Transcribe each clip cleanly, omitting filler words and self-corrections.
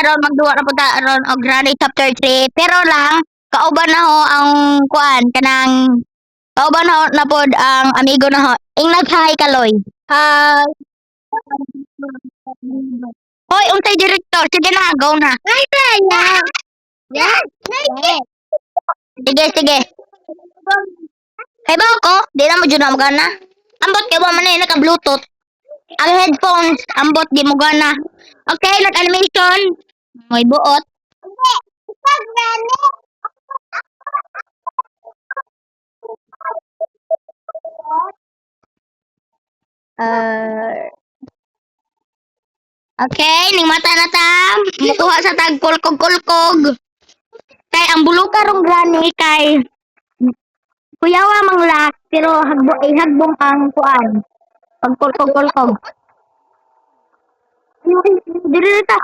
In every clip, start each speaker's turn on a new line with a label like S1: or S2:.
S1: karon magduwa ra pud ta aron og Granny chapter 3 pero lang kauban na ho ang kuan kanang kauban na pod ang amigo na ho. Inglag hi Kaloy. Hi. Hoy, unsay direktor? Sige na, go na. Ay, yeah. Sige, sige. Kay ba ako? Di na mo dyan na magana. Ambot kay wa man na naka-bluetooth. Ang headphones, ambot di mo gana. Okay, nag-animation. May buot. Uh, okay, ning mata na ta. Mukuha sa tag kulkog-kulkog. Kay ang buluka rong Granny kay kuyawa manglak pero hagbong ang kuan. Pag kulkog-kulkog. Diri ta.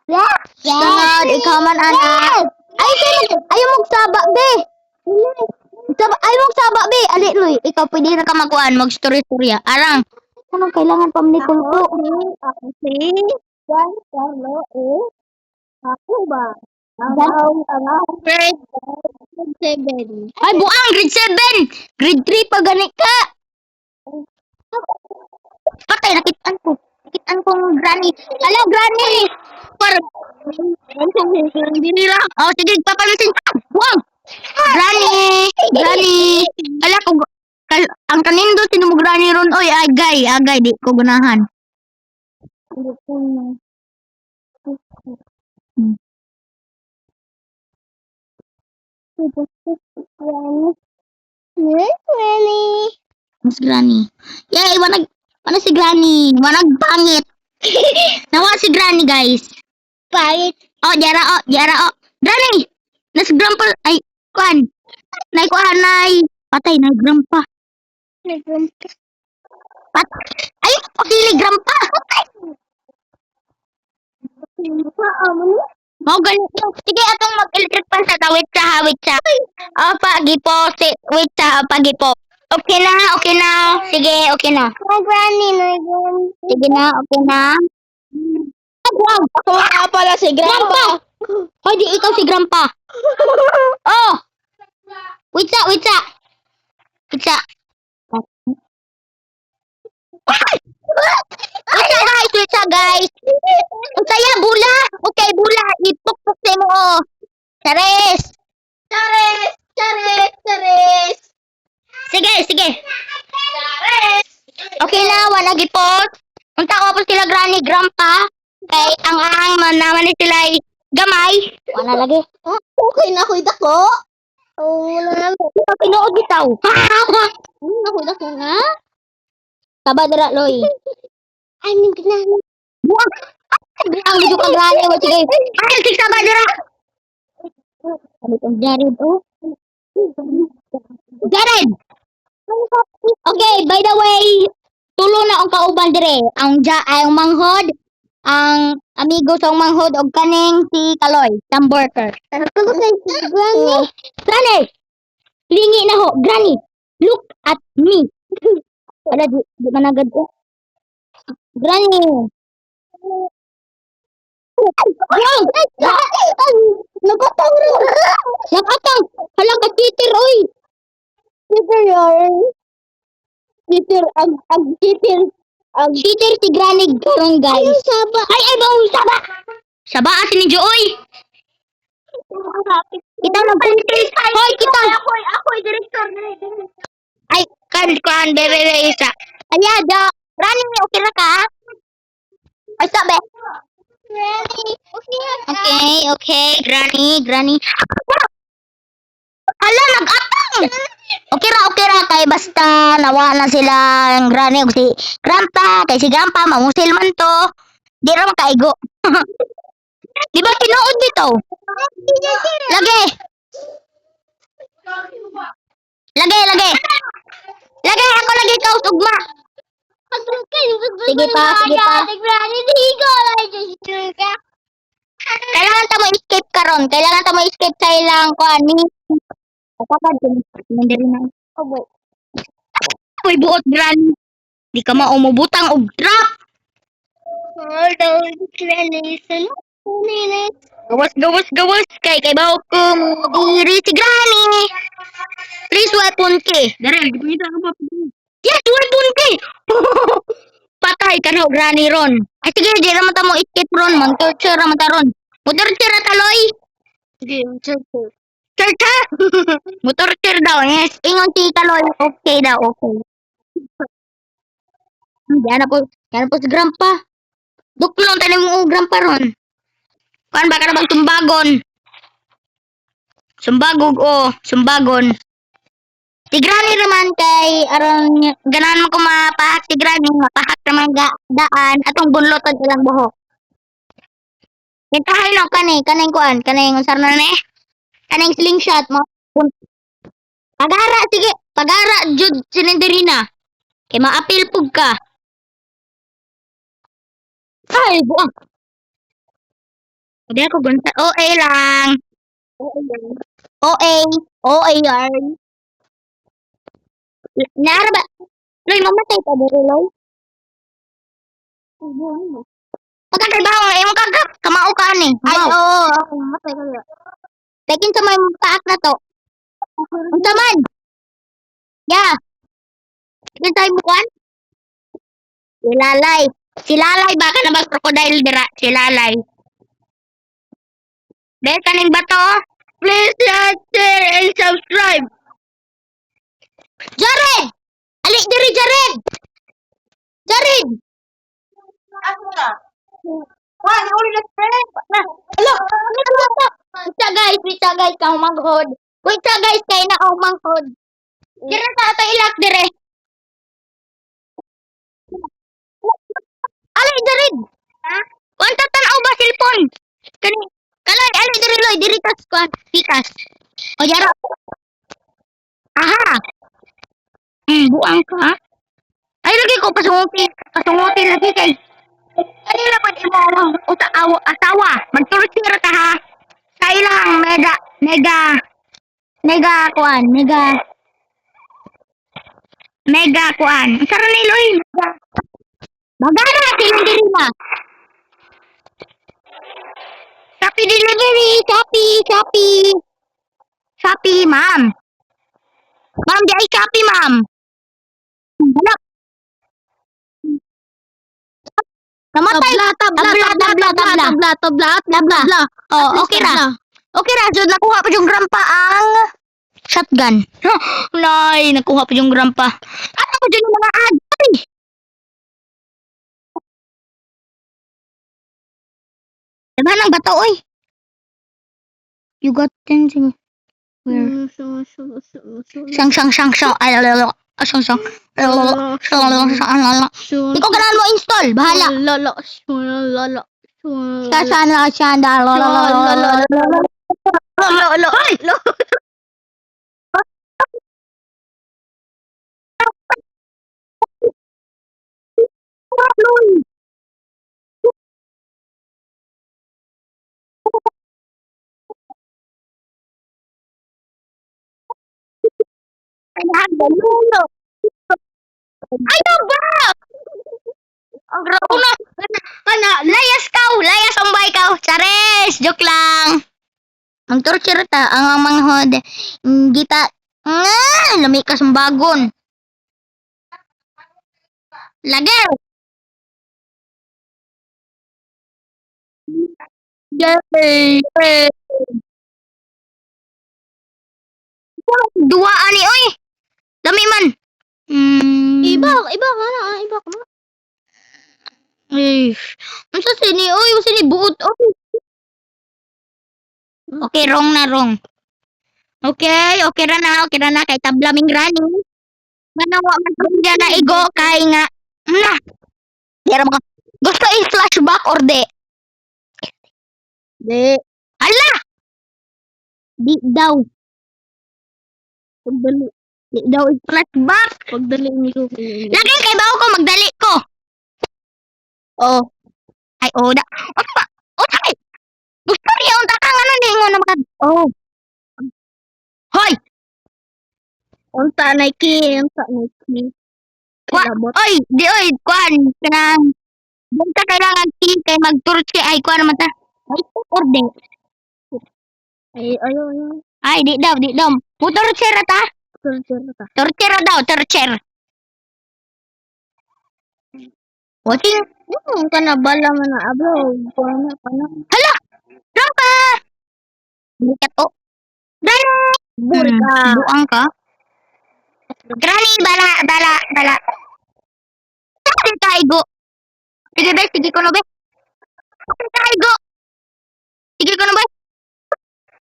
S1: Yeah. Sunod, ikaw man anak. Ay, ayaw mong saba, be. Ayaw mong saba, be. Ali, Loy. Ikaw pwede na ka magkuhan, mag-story-storya. Arang. Anong kailangan pa ni Kulko? Ako si Juan Carlo Ako ba? Grade 7. Ay, buang! Grade 7! Grade 3 pa gani ka! Patay, nakitaan ko. Nakitaan kong Granny. Hello, Granny! Parang, hindi nila. Oh, sige, papalusin. Wow! Granny! Granny! Ala ko, ang kanindo, sino mo Granny ron? Oy, agay, di ko gunahan. Granny. Mas Granny. Yay, wanag si Granny. Wanag pangit. Nawa si Granny, guys. Pangit. Oh, Jara, oh. Granny! Nas grandpa, ay, kuan. Kuan, patay, grandpa. Ay, pili grandpa. Mau ganito. Sige, atong mag-electric pan sa tawid sa. Oh, pagipo. Wait sa, pagipo. Okay na. Sige, okay na. Granny. Sige na, okay na. Wow, ako nga pala si Grandpa. Hoy, di ikaw si Grandpa. Oh! Wait sa. Wait sa, guys. Ang saya, bula. Okay, bula. Ipukpuk sa mo. Charis. Sige. Charis. Okay na, wala gipot. Unta ko po sila Granny, Grandpa. Kay ang naman ni sila gamay. Wala lagi. Okay na, kuy dako. Wala na. Pinuod bitaw. Ako dako nga. Taba dira, Loy. Ay, min ganahan. Buwag. Ang video ka Granny, wa sige. Ay, sig taba dira. Ano tong Jared, oh? Jared! Okay, by the way, tulo na ang kauban dire. Ang manghod, ang amigo sa manghod og kaning si Kaloy, Tamborker. Granny, lingi na ho. Granny, look at me. Wala, di managad ko. Granny. Nakatang. Hala ka, Peter, oy. Peter, yun. Peter, Peter si Granny karon, guys. Ay, saba. Ay, saba. Saba asin ni Joy. Kita na content. Hoy, kita. Ako director na. Ay, kan bebe isa. Aya, Granny, okay na ka? Ay, sabi. Okay, Granny. Hala, nag-atang! Okay ra kay basta nawa na sila ang Granny ug si Grandpa, kay si Grandpa mamusil man to. Di ra makaigo. Di ba tinuod bitaw? Lagi. Lagi ako lagi ka ugma. Sige pa. Kailangan ta mo escape karon. Kailangan ta mo escape sa ilang kuan ni. Kapag diri na. Uy, buot Granny. Di ka maumubutang og trap. Hold on, Granny. Gawas, gawas, gawas. Kay bawo ko mo diri si Granny. Please weapon key. Darel, gipita ka pa. Yes, weapon key. Patay ka na, Granny ron. Ay, sige, di naman ta mo escape ron. Mag-torture naman ta ron. Mo-torture na taloy. Sige, torture. Torture? Mo-torture daw. Yes, ingon si taloy. Okay daw, okay. Yan na po si Grandpa. Duklong tanim mo Grandpa ron. Kuan ba ka na bang tumbagon? Sumbagog o, sumbagon. Si Granny naman kay aron ganahan mo ko mapahak si Granny, mapahak naman daan atong bunlotan ilang buhok. Kintahay no kaning kuan, kaning unsar na ni? Kaning slingshot mo. Pagara sige, pagara jud sinindirina. Kay maapil pug ka. Ay, buang. Hindi ako gunsa. OA lang. OA. OA yarn. Nara ba? Loy, mamatay pa dito, Loy. Pagkakay ba ang imong kagak? Kamao ka ni. Ay, oo. Mamatay ka na. Tekin sa may paak na to. Unsa man? Yeah. Tekin sa imong kuan? Si Lalay. Si Lalay baka na mag-crocodile dira. Si Lalay. Dahil kaning bato. Please like, share, and subscribe. Jared! Alik diri Jared! Jared! Ano na? Wah, nauli na friend. Hello, Pizza guys, kang manghod. Pizza guys, kay na ang manghod. Dire ta ato ilak dire. Ali Jared. Ha? Wanta tanaw ba cellphone? Kani kalay ali dire loy diri tas kuan pikas. O yara. Aha. Buang ka. Ay lagi ko pasunguti lagi kay. Kanila pa di mo asawa. Magturusira ka ha. Kailang mega kuan. Sara ni Loy. Magana silang diri na. Shopee delivery, Shopee, ma'am. Ma'am, di ay Shopee, ma'am. Wala. Namatay. Tabla. Oh, okay ra. Okay ra, so nakuha pa yung grandpa ang shotgun. Nay, nakuha pa yung grandpa. Ano ko dyan yung mga ad? Diba nang bato, oy? You got 10 sige. Where? Siyang. Ay, lalo. Siyang. Ikaw ganahan mo install. Bahala. Lolo. Ano ba? Ang grabe na. Layas ang bay ka. Chares, joke lang. Ang torture ta, ang manghod. Gita, lumikas ang bagon. Lagi. Yay. Dua ani, oy. Dami man. Iba ka na. Eh, unsa sini, oy, sini buot, oy. Okay, wrong na. Okay ra na kay tabla ming Granny. Manawa man siya na igo kay nga. Na. Dira mo. Gusto i-flashback or de? De. Ala! Di daw. Pagdali. Di daw i-flashback. Pagdali ni ko. Lagi kay bawo ko magdali ko. Oh. Ay, da. Tay. Gusto niya unta kang ano ni ngo na makad. Oh. Hoy. Unta Nike. Oy, di oy, kuan kanang bunta kailangan kay magturche ay kuan naman ta. Ay, or di. Ay, di daw, di daw. Torture ta? Torture daw, torture. Watching.
S2: Kana bala man na abro. Pana.
S1: Hala! Rampa! Bukat o. Gani!
S2: Buri ka.
S1: Buang ka? Granny, bala. Sige, kaigo. Sige, be, sige ko no, be. Kaigo. Sige ko no, be.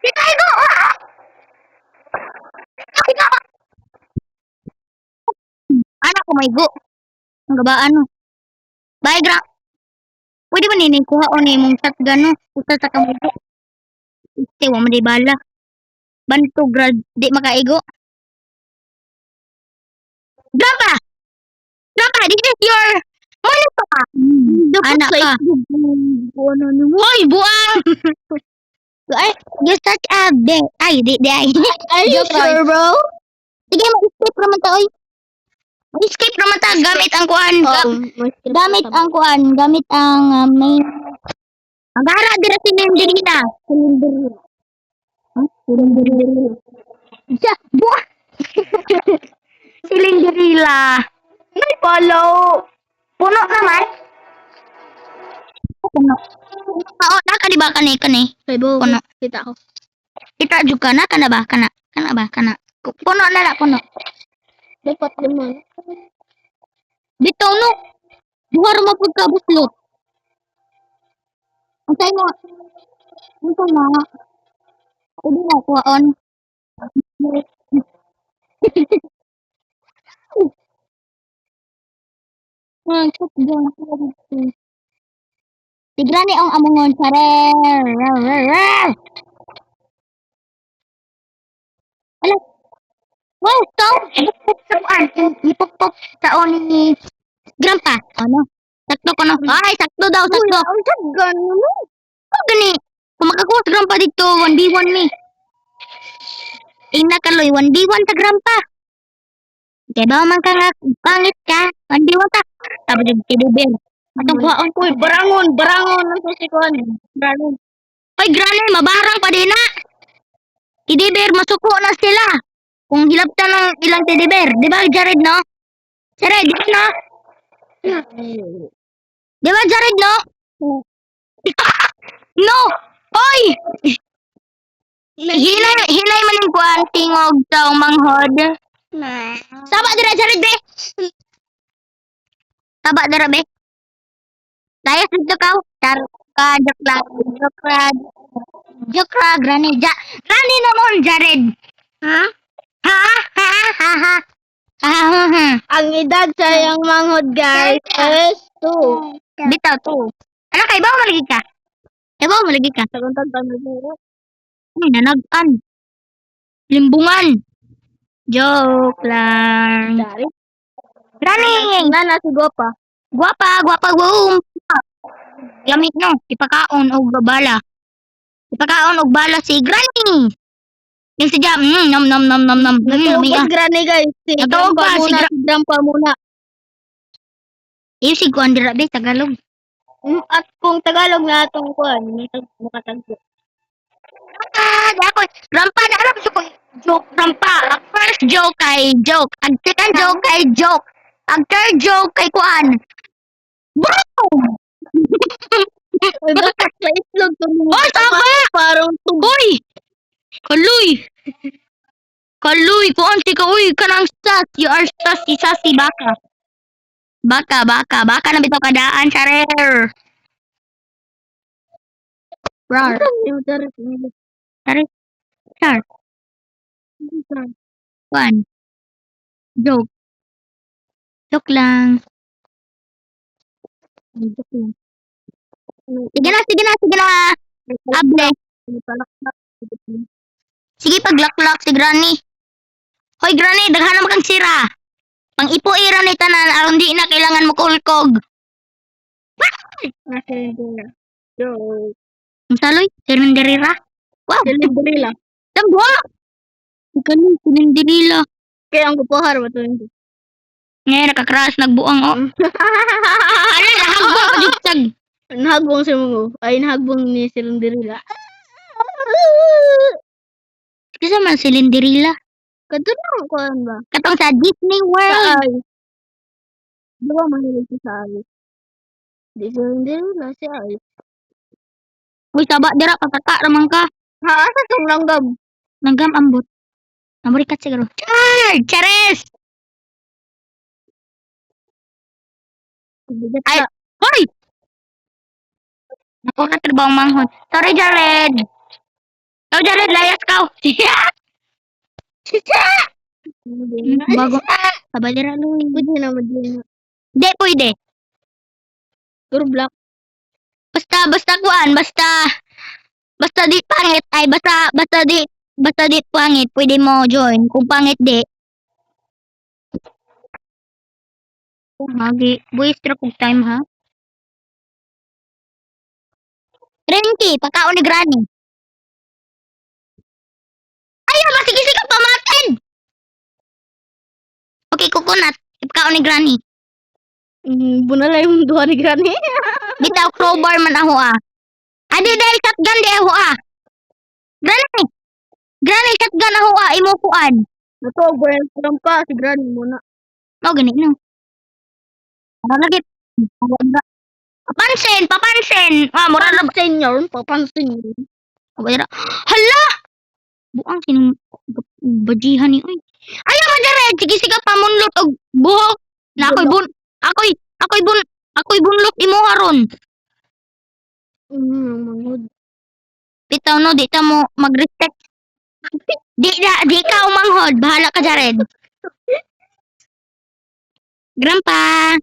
S1: Sige, kaigo. Sige, anak ko, may go. Ang gabaan, no. Bye, gra. Pwede ba nini kuha o ni mong shotgun, no? Usa sa kamugo. Iste, wa mo di bala. Banto, grad, di makaigo. Grandpa! Grandpa, this is your money pa ka. Anak ka. Hoy, buang! Ay, you're such a de. Ay, di, ay.
S2: Are you sure, bro?
S1: Sige, mag-escape naman ta, oy. Mag-escape naman ta, gamit ang kuan. Gamit ang kuan, gamit ang main. Ang gara, dira silinderina. Silinderina. Siya, buah! Silinderila. May follow. Puno naman. Puno. Oo, naka di ba kani?
S2: Kay bo.
S1: Puno.
S2: Kita ko.
S1: Kita juga na, kana ba? Kana ba? Puno na la, puno.
S2: Dapat naman.
S1: Bitaw no. Buhar mo pagka buslot. Unsay mo? Unsa na? Pwede na kuhaon. Shotgun. Tigra ni ang amongon sarer. Ala. Wow, to. Ipok-pok sa ni Grandpa. Ano? Sakto ko no. Ay, sakto daw, sakto.
S2: Ang shotgun mo.
S1: Oh, gani. Kung makakuha sa Grandpa dito, 1v1 ni. Ina kaloy, 1v1 sa Grandpa. Kaya ba man ka nga, pangit ka. 1v1 ta. Tapos yung tibubel. Atong kuhaon ko,
S2: Barangon ang susikon. Barangon.
S1: ay, granay, mabarang pa din na. Tidiber, masuko na sila. Kung hilabtan ng ilang tidiber. Di ba, Jared, no? Jared, di ba, no? Di ba, Jared, no? No! Oy! Hinay man yung kuhan, tingog sa manghod. Saba dira, Jared, be. Saba dira, be. Dayas dito ka. Jokra, granny. Granny naman, Jared.
S2: Ha?
S1: Ha.
S2: Ang edad sa yang manghod guys is 2.
S1: Bitaw to. Ano kay ba malagi ka? Ibaw malagi ka.
S2: Saguntag mo.
S1: Ay, nanagan. Limbungan. Joke lang.
S2: Dari.
S1: Granny.
S2: Nana si Gopa.
S1: Guwapa, wow. Lamig no. Ipakaon og bala. Ipakaon og bala si Granny. Yung si Jam, nom.
S2: Nagtuubos granny guys. Si
S1: Nagtuubos
S2: Grandpa
S1: ba? Si
S2: muna. Si Grandpa muna.
S1: Yung si Guandra, be, Tagalog.
S2: At kung Tagalog na itong kuhan, makatagpo.
S1: Ako, Grandpa, na alam ko joke, Grandpa. Ang first joke kay joke. Ang second joke kay joke. Ang third joke kay Kuan. Boom!
S2: Uy, bakit sa islog to mo?
S1: Hoy, tama!
S2: Parang
S1: Uy! Kaloy, kuan si ka, uy, kanang sas. You are sassy, baka. Baka na bitaw kadaan, charer. Rar. Char. Kuan. Joke. Joke lang. Sige na. Able. Sige, paglaklak si Granny. Hoy, Granny, daghan naman kang sira. Pang ipo-ira ni tanan, aron di na kailangan mo kulkog. Ang saloy, silinderira. Wow,
S2: Silinderila.
S1: tagwa. Ganun, silinderila.
S2: Kaya ang kupuhar ba ito hindi?
S1: Ngayon, nakakras, nagbuang, oh. Ano, nahagwa, pajugsag.
S2: Nahagbong si mo. Ay, nahagbong ni Cinderella.
S1: Kasi man si Cinderella.
S2: Kadto na ko ba?
S1: Katong sa Disney
S2: Sa
S1: World.
S2: ay. Diba mahilig siya sa ay. Di Cinderella si ay.
S1: Uy, taba, dira, patata naman ka.
S2: Ha, asa tong langgam?
S1: Nanggam ambot. Namurikat siguro. Char! Chares! Ay! Hoy! Naku, katrabaho manghod. Sorry, Jared. Ikaw, Jared, layas ka. Bago. Kabadira, Louie.
S2: Pwede na madyan.
S1: Di, pwede.
S2: Puro black.
S1: Basta kuan, basta di pangit, ay basta di pangit, pwede mo join. Kung pangit di, magi, buwis tra kog time ha. Renki, pakaon ni Granny. Ayaw, masige-sige pa matin. Okay, coconut, pakaon ni Granny.
S2: Bunalay yung duha ni Granny.
S1: Bitaw crowbar man ako ah. Adi dahil shotgun di ako ah. Granny shotgun ako ah, imo kuan.
S2: Nato, buwan lang pa si Granny muna.
S1: Mao gani no. Ano lagi? Papansin. Ah, mura na
S2: Papansin yun, papansin yun.
S1: Kabadira. Hala! Buang sinong bajihan ni oy. Ayaw mo dire, sige sige pamunlot og buhok. Na ako'y bunlot imo aron.
S2: Mangod.
S1: Bitaw no, di ta mo mag-respect. Di ka umanghod, bahala ka Jared. Grandpa.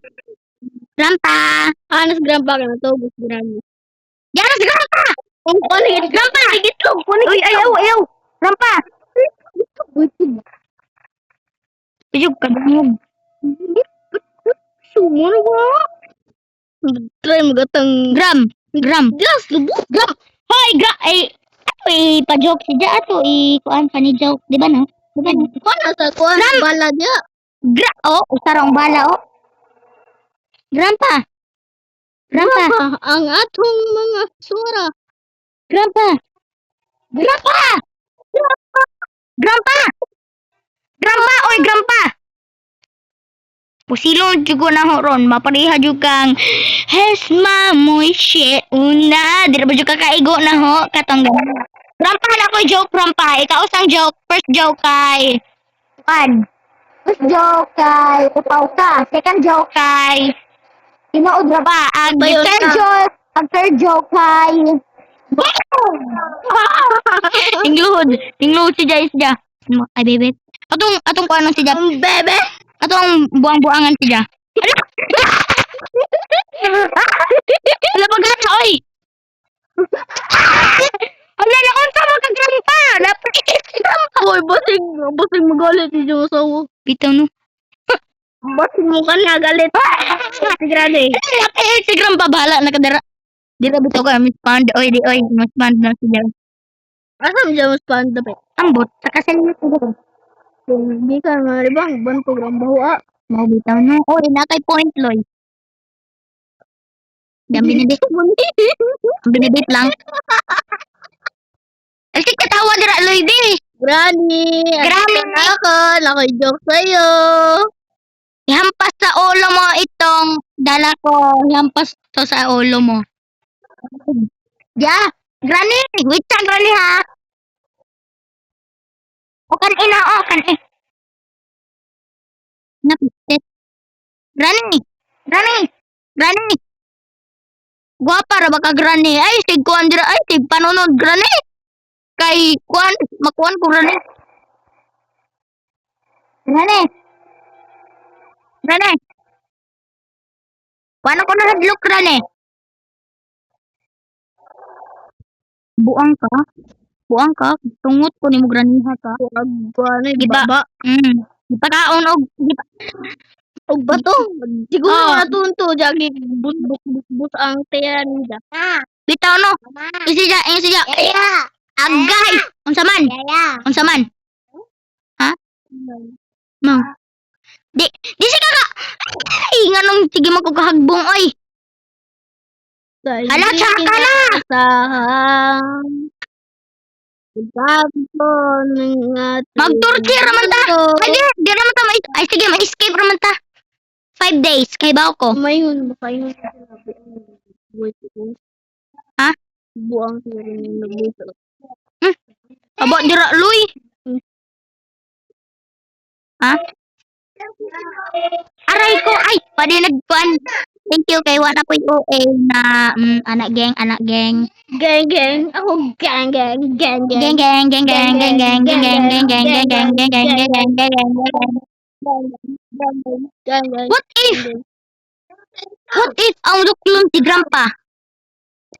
S2: Anas grandpa ka na to, bus Granny.
S1: Yaras grandpa.
S2: Ang kunig,
S1: Grandpa,
S2: igitlog, kunig.
S1: Uy, ayaw. Grandpa. Pijog ka dungog.
S2: Sumon ba? Try mo gatang
S1: Gram.
S2: gas, lubos.
S1: Hoy, pa-joke si Ja ato, kuan pa ni joke, di ba no?
S2: Kuan sa kuan, bala niya.
S1: Usarong bala oh. Grandpa.
S2: Ang atong mga sura.
S1: Grandpa. Oy, grandpa. Pusilong jugo na horon, mapariha jud kang hes mamoy shit una. Dira ba jud ka kaigo na ho katong Grandpa na ko joke grandpa. Ikaw sang joke, first joke kay First joke kay upaw ka. Second joke kay tinuod ra ba? Ang
S2: Bayot ka.
S1: third joke kay Tingluhod si Jais ja. Ay bebe. Atong kuan si Ja.
S2: Bebe.
S1: Atong buang-buangan si Ja. Wala pa gana oy. Wala na unsa mo ka grandpa. Dapat grandpa.
S2: Hoy, basig magalit si Josawo.
S1: Bitaw no.
S2: Basig mo ka na galit. Si Granny.
S1: Si grandpa bahala na kadara. Dira bitaw ka respond oy respond na si Ja.
S2: Asa mo dyan mas panda pe?
S1: Ambot sa kasalit ko.
S2: Hindi ka nga, diba? Ban program bawa.
S1: Mau bitaw no. Oy na kay point loy. Yang binibit lang. Kasi katawa dira loy di.
S2: Granny.
S1: Granny.
S2: Ako'y joke sa'yo.
S1: Ihampas sa ulo mo itong dala ko. Ihampas to sa ulo mo. Ja, Granny. Wait lang, Granny ha. O kan ina, kan Napisit. Granny. Guwapa ra ba ka Granny? Ay, sig kuan dira. Ay, sig panunod Granny. Kay kuan, makuan ko Granny. Granny. Paano ko na hadlok Granny? Buang ka. Tungot ko nimo Grannyha ka.
S2: Granny,
S1: Giba.
S2: baba.
S1: Ipakaon og
S2: Og bato. Siguro
S1: Oh.
S2: mga tunto. Jagi bus ang tiyan nila.
S1: bitaw no. Isi ja. Agay. Unsa man? Ha? No. Di siya ka. Ay, nganong sige mo ko kahagbong oy. Hala, tsaka na!
S2: inaasahan. Pagkakito ng ating
S1: Mag-torture naman ta.
S2: mundo.
S1: Ay, di naman ta. Ay, sige, ma-escape naman ta. 5 days, kay ba ko?
S2: Mayroon ba kayo sinabi ang buhay ko?
S1: Ha?
S2: Buang sila yung nagbuto.
S1: Abo, dira, Luy. Ha? Aray ko, ay, pwede nagkuhan. Thank you kay Wala po OA na anak geng.
S2: Gang, gang. Ako gang, gang, gang,
S1: Geng
S2: gang.
S1: geng geng geng geng geng geng geng geng geng geng geng geng geng geng geng geng.
S2: Gang, gang.
S1: What if? What if ang luklon si Grandpa?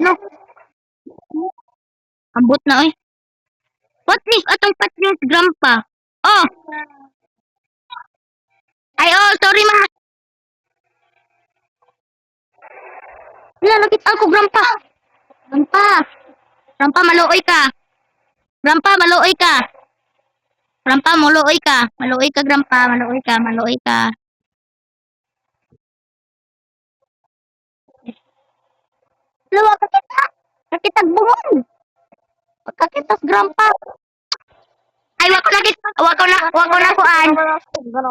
S1: No. Ambot na oy. What if atong patron si Grandpa? Oh. Ay, oh, sorry ma. Lalapit ako, Grandpa. Grandpa, maluoy ka. Grandpa, maluoy ka. Grandpa, maluoy ka. Maluoy ka, Grandpa. Maluoy ka. Lawa ka kita. Kakitag bungon. Kakitas, Grandpa. Ay, wako na kuan.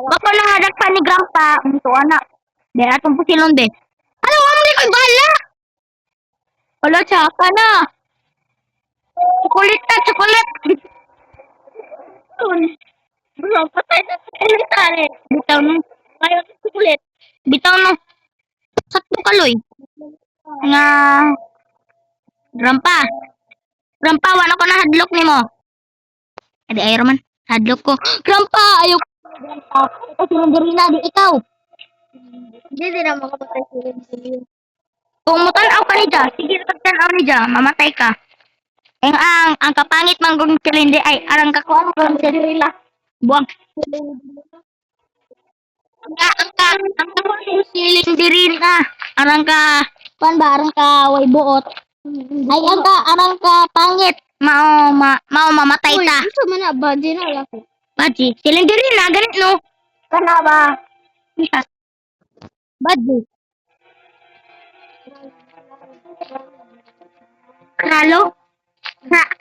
S1: Wako na hadak pa ni Grandpa. Ito, anak. Di atong pusilon, be. Ano, wala mo ko'y bala. Wala, tsaka na. Chocolate. Bro, patay na chocolate, tare. Bitaw no. Ayaw sa chocolate. Bitaw no. Sakto kaloy. Nga. Grandpa, wala ko na hadlok ni mo. Adi ayaw man. Hadlok ko. Grandpa, ayaw ko. Grandpa, kasi nandirina di ikaw.
S2: Hindi na makapatay sila.
S1: Kung mutanaw ka ni Ja, sige tagtanaw ni Ja, mamatay ka. Ang kapangit man kung silindi ay arang kakuha kung silindrila. Buwang. Ang kung silindirina. Arang ka, kuan ba, arang ka way buot. Ay, arang ka pangit. Mao mamatay
S2: Uy,
S1: ta.
S2: gusto mo na, badge na laki.
S1: Baji, silindirina, ganit no. Kana ba? Baji. Karalo?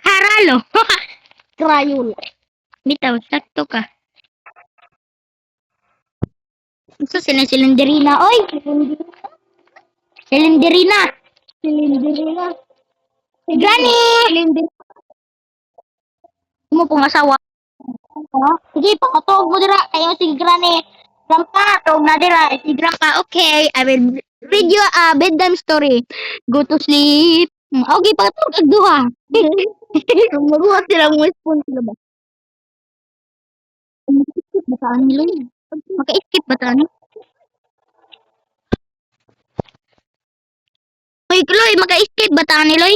S1: Karalo.
S2: Krayul.
S1: Bitaw, sakto ka. Gusto silindirina, oy. Silindirina.
S2: Silindirina.
S1: Gani! Mo pong asawa. Sige, pakatog mo dira. Kayo si Granny. Grandpa, tog na dira. Si Grandpa, okay. I will read you a bedtime story. Go to sleep. Okay, pakatog ag duha.
S2: Maruhat silang may spoon sila ba?
S1: Maka-skip ba taan ni Loy? Maka-skip ba taan ni? Hoy, Loy, maka-skip ba taan ni Loy?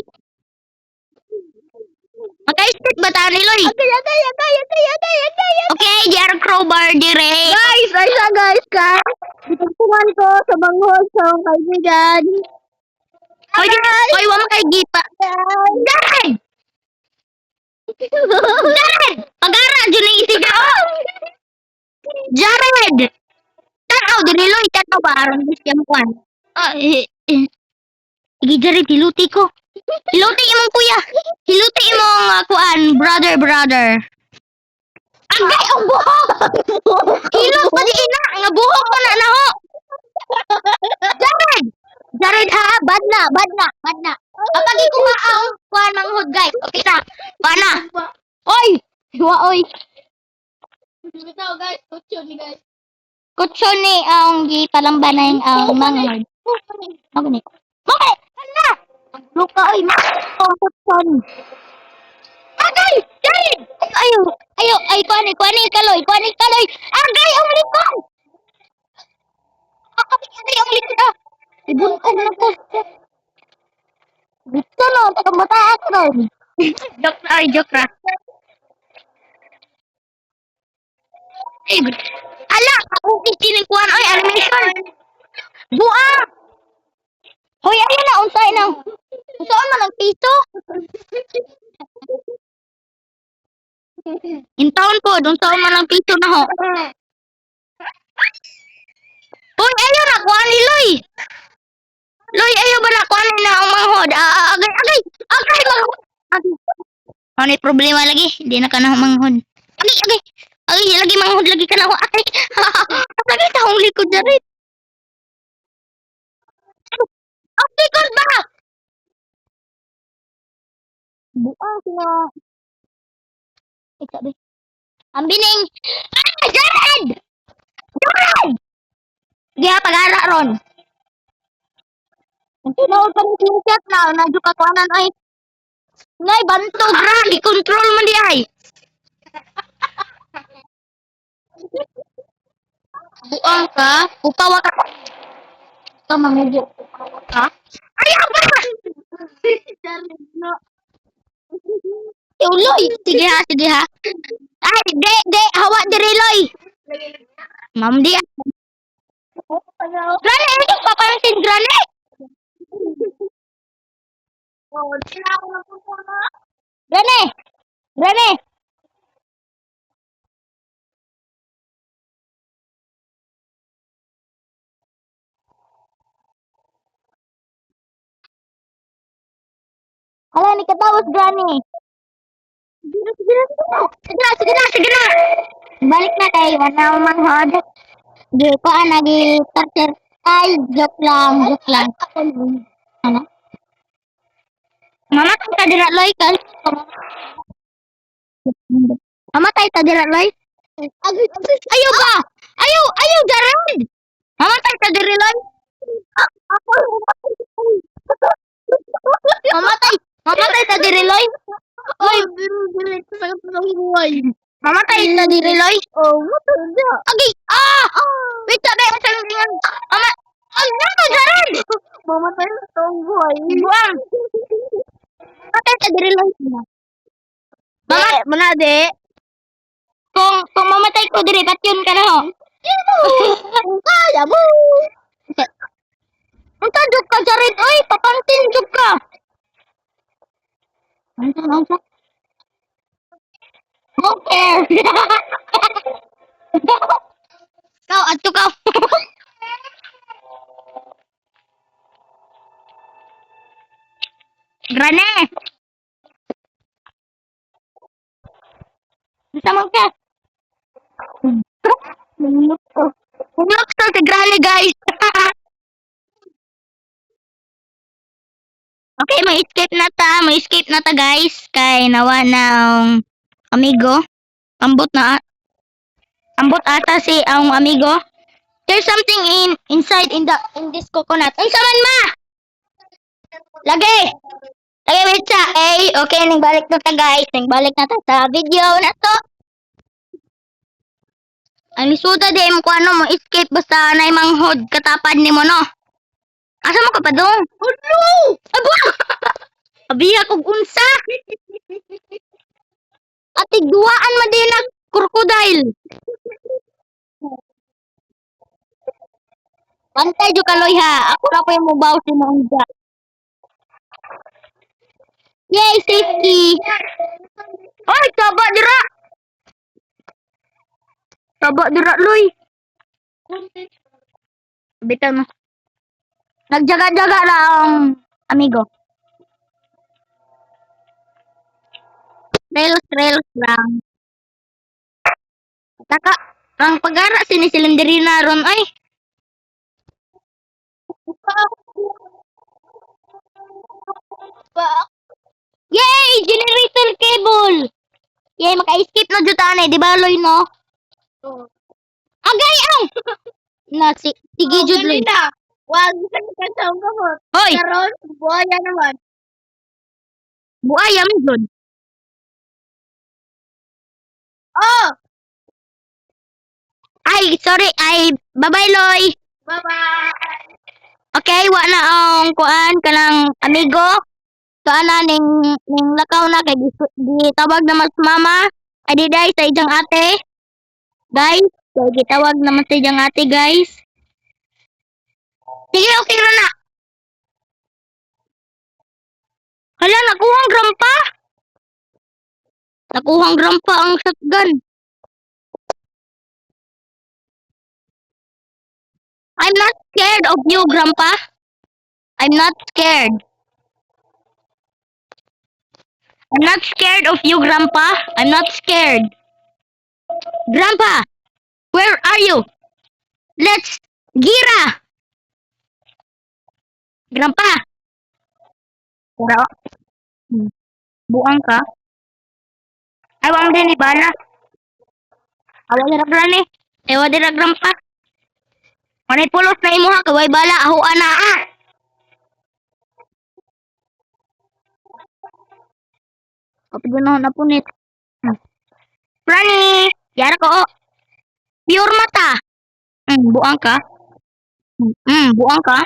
S1: Maka-skip ba taan ni Loy?
S2: Agay.
S1: Okay, JR Crowbar dire.
S2: Guys, ay siya guys ka. Itagpungan ko sa banghol sa akong kaibigan.
S1: Hoy, wa mo kay gipa. Jared! Pagara, dyan yung isig ko. Jared! Tanaw, diniloy. Tanaw ba? Arang gusto yung kwan. Sige, Jared, hiluti ko. Hiluti imong kuya. Hiluti imong kuan, brother. Agay, ang buhok! Hilot pa di ina. Nga buhok ko na ho. Jared ha, bad na. Kapag ikuha ang kuan manghod guys. Okay na. Pana. Oy! Hiwa, oy.
S2: Ito guys, kutso ni guys.
S1: Kutso ni ang gipalambanay ang manghod. Ako ni. Okay! Hala! Luka, oy. Kutso ni. Agay! Jared! Ay, kuani kaloy. Agay, ang likod! Agay, ang likod ah. Ibuntog na to. Dito no, takang mataas ron. Joke ra. Ay, ala, ako kininikuan oy animation. Bua. Hoy, ayo na unsay na. Unsaon man ang piso? Intaon po, unsaon man ang piso na ho. Hoy, ayo na kuan ni Loy. Loy, ayaw ba na kuhanin na ang manghod? Agay, manghod. Agay. Ano yung problema lagi? Hindi na ka na manghod. Agay. Agay, lagi manghod, lagi ka na ako. Agay. Lagi taong likod na rin. Ang likod ba? Buang sila. Sabi. Ang bining. Jared! Jared! Sige ha, pag-ara ron. Ang tinawag pa ng screenshot na, nadyo ka kuhanan ay. Ngay, banto, gra, i-control mo di ay. Buang ka, upawa ka. Ito, mamedyo. Ha? Ayaw ba? Uloy. Sige ha. Ay, hawa diri, Loy. Ma'am di. Grane, ito papansin, Grane. Grane. Hala, ni katawas, Grane. Sige na. Balik na kay Wanaw Manghod. Di ko nagi torture. Ay, joke lang. Ano? Mamatay ka dira, Loy, kal. Mamatay ka dira, Loy. Ayaw ba? Ayaw, Jared. Mamatay ka dira, Loy. Mamatay ka dira, Loy. Loy, mamatay ka dira, Loy. Agay, wait, sabi, Mama, ano ka, Jared?
S2: Mamatay na tong buhay.
S1: Buang. Mamatay ka dira, Loy.
S2: Muna, de.
S1: Kung mamatay ko diri, ba't yun ka na ho?
S2: Kaya mo.
S1: Ang tadok ka, Jared. Oy, papantin jug ka. Ano? Okay. Kau, ato ka. Grane. Bisa mo ka. Hulak sa si Grane, guys. Okay, may escape na ta, guys. Kay nawa ng amigo. Ambot ata si ang amigo. There's something inside in this coconut. Unsa man ma? Lagi. Wait sa. Okay, nagbalik na ta, guys. Nagbalik na ta sa video na to. Ang lisuda di mo kung ano mo escape basta na manghod katapad ni mo, no? Asa mo ka pa dong?
S2: Hello!
S1: Aba! Abiya kog unsa. Ati duwaan man din ang crocodile. Pantay jo kaloy ha. Ako ra po yung mubaw si Mongga. Yay, safety. Oy, taba dira, Loy. Bitaw mo. Nagjaga-jaga na ang amigo. Trails lang. Taka, ang pagara sinisilinderina ron ay. Yay! Generator cable! Yay, maka-escape na jutaan eh. Di ba, Loy, no? Agay ang! Sige, Jud, Loy.
S2: Wag sa kasama ka mo.
S1: Hoy!
S2: Karon, buhaya naman.
S1: Buaya mo, Jud.
S2: Oh!
S1: Ay, sorry. Bye-bye, Loy.
S2: Bye-bye!
S1: Okay, wa na ang kuan kanang amigo. Kaana ning lakaw na kay gitawag na mas mama. Ay di dai sa ijang ate. Guys, kay gitawag naman sa ijang ate, guys. Sige, okay ra na. Hala, nakuhang grampa. Nakuhang grampa ang shotgun. I'm not scared of you, Grandpa. I'm not scared. I'm not scared of you, Grandpa. I'm not scared. Grandpa, where are you? Let's gira. Grandpa. Pero, buang ka. Ay, wang din ni bala. Awa dira grani. Ewa dira Grandpa. Manay pulos na imo ha. Kaway bala. Aho ana. Kapag na punit. Rani. Yara ko. Oh. Pure mata. Buang ka. Buang ka.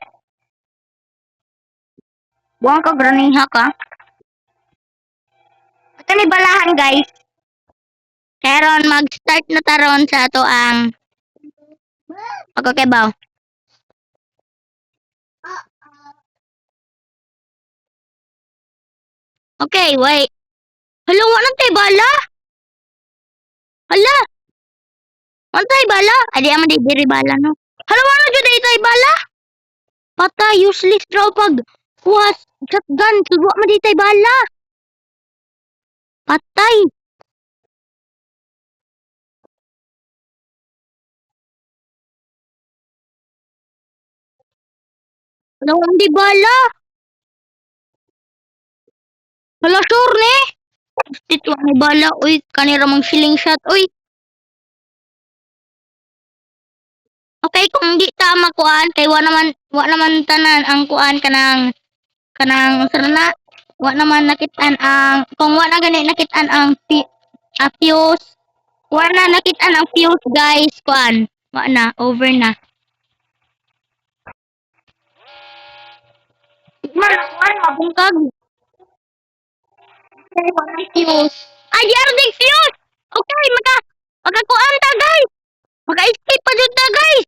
S1: Buang ka, graniha ka. Ito ni balahan, guys. Karon mag-start na taron sa ato ang pagkakebaw. Okay, wait. Hala, wala tayo bala. Hala. Wala tayo bala. Adi ama di diri bala, no? Hala, wala dyan tayo bala. Patay, useless raw pag kuha shotgun. Tudwa mo di tayo bala. Patay. Hala, wala di bala. Hala, sure, ne? Dito ni bala. Uy, kanira mang shilling shot. Uy. Okay, kung di tama kuan kay wa naman tanan ang kuan kanang sarna wa naman nakitaan ang kung wa na gani nakitaan ang fuse wa na nakitaan ang fuse guys kuan wa na over na man kuan mabungkag kay wa na fuse ay yar dig fuse okay maka ta guys maka escape pa jud ta guys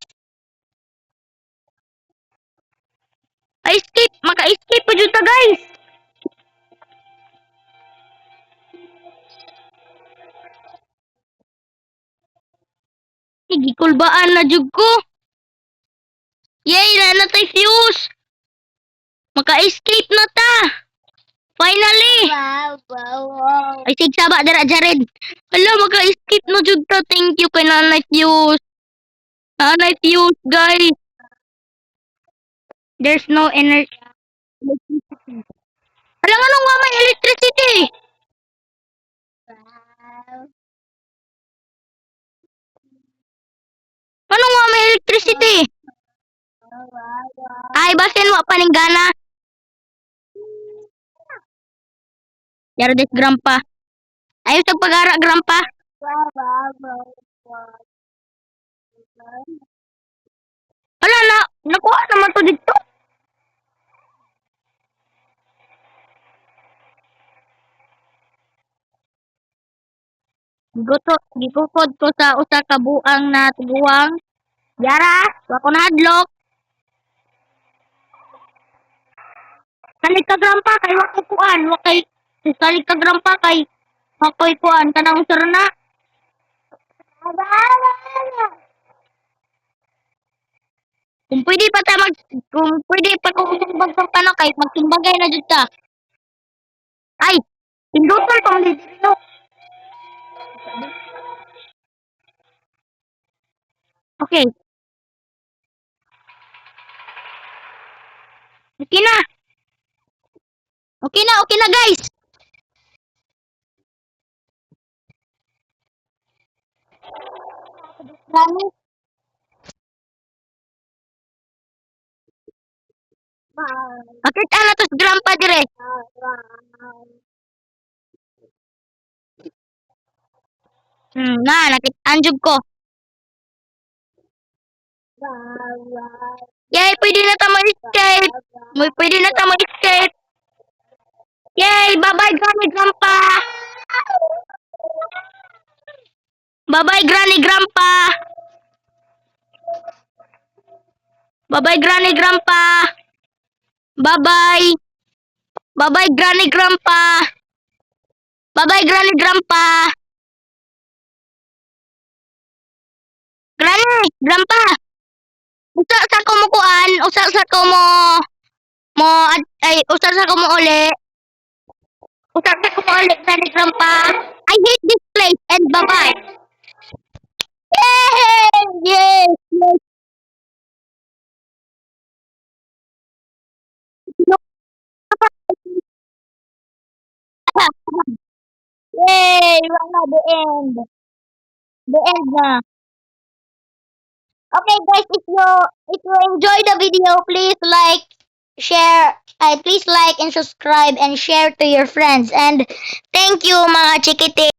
S1: maka escape pa jud ta guys gikulbaan na jud ko. Yay, na tay fuse. Maka-escape na ta. Finally. Ay, sigsaba dara Jared. Hala, maka-escape na jud ta. Thank you kay Nanay Fuse. Nanay Fuse, guys. There's no energy. Hala, anong nga may electricity? Anong nga may electricity? Ay, basin wa paninggana. Yara this Grandpa. Ayos ang pag-ara, Grandpa. Wala na, nakuha naman to dito. Gikukod ko sa usa ka buang na tuguwang. Yara, wa ko nahadlok. Kalig ka Grandpa kay wa kay kuan, wa kay kalig ka Grandpa kay makoy kuan kanang sarna. Kung pwede pa ta kung pwede pa kung sumbag sa tanong kay magsumbagay na jud ta. Ay, pinduton pang dito. Okay. Okay na. Okay na guys. Rani. Bakit ana to Grandpa dire? Nakit anjog ko. Yay, pwede na ta ma-escape. Pwede na ta ma-escape. Yay, bye-bye Granny Grandpa. Bye-bye Granny Grandpa. Bye-bye Granny Grandpa. Bye-bye. Bye-bye Granny Grandpa. Bye-bye Granny Grandpa. Granny, Grandpa. Usa sa ko mo kuan, usa sa ko mo ay, usar sa ko mo uli. Usar sa ko mo uli, Granny Grandpa. I hate this place and bye-bye. Yay! Yay! Yay! Yay! Wala, the end. The end na. Okay, guys, if you enjoy the video, please like and subscribe and share to your friends. And thank you mga chikite.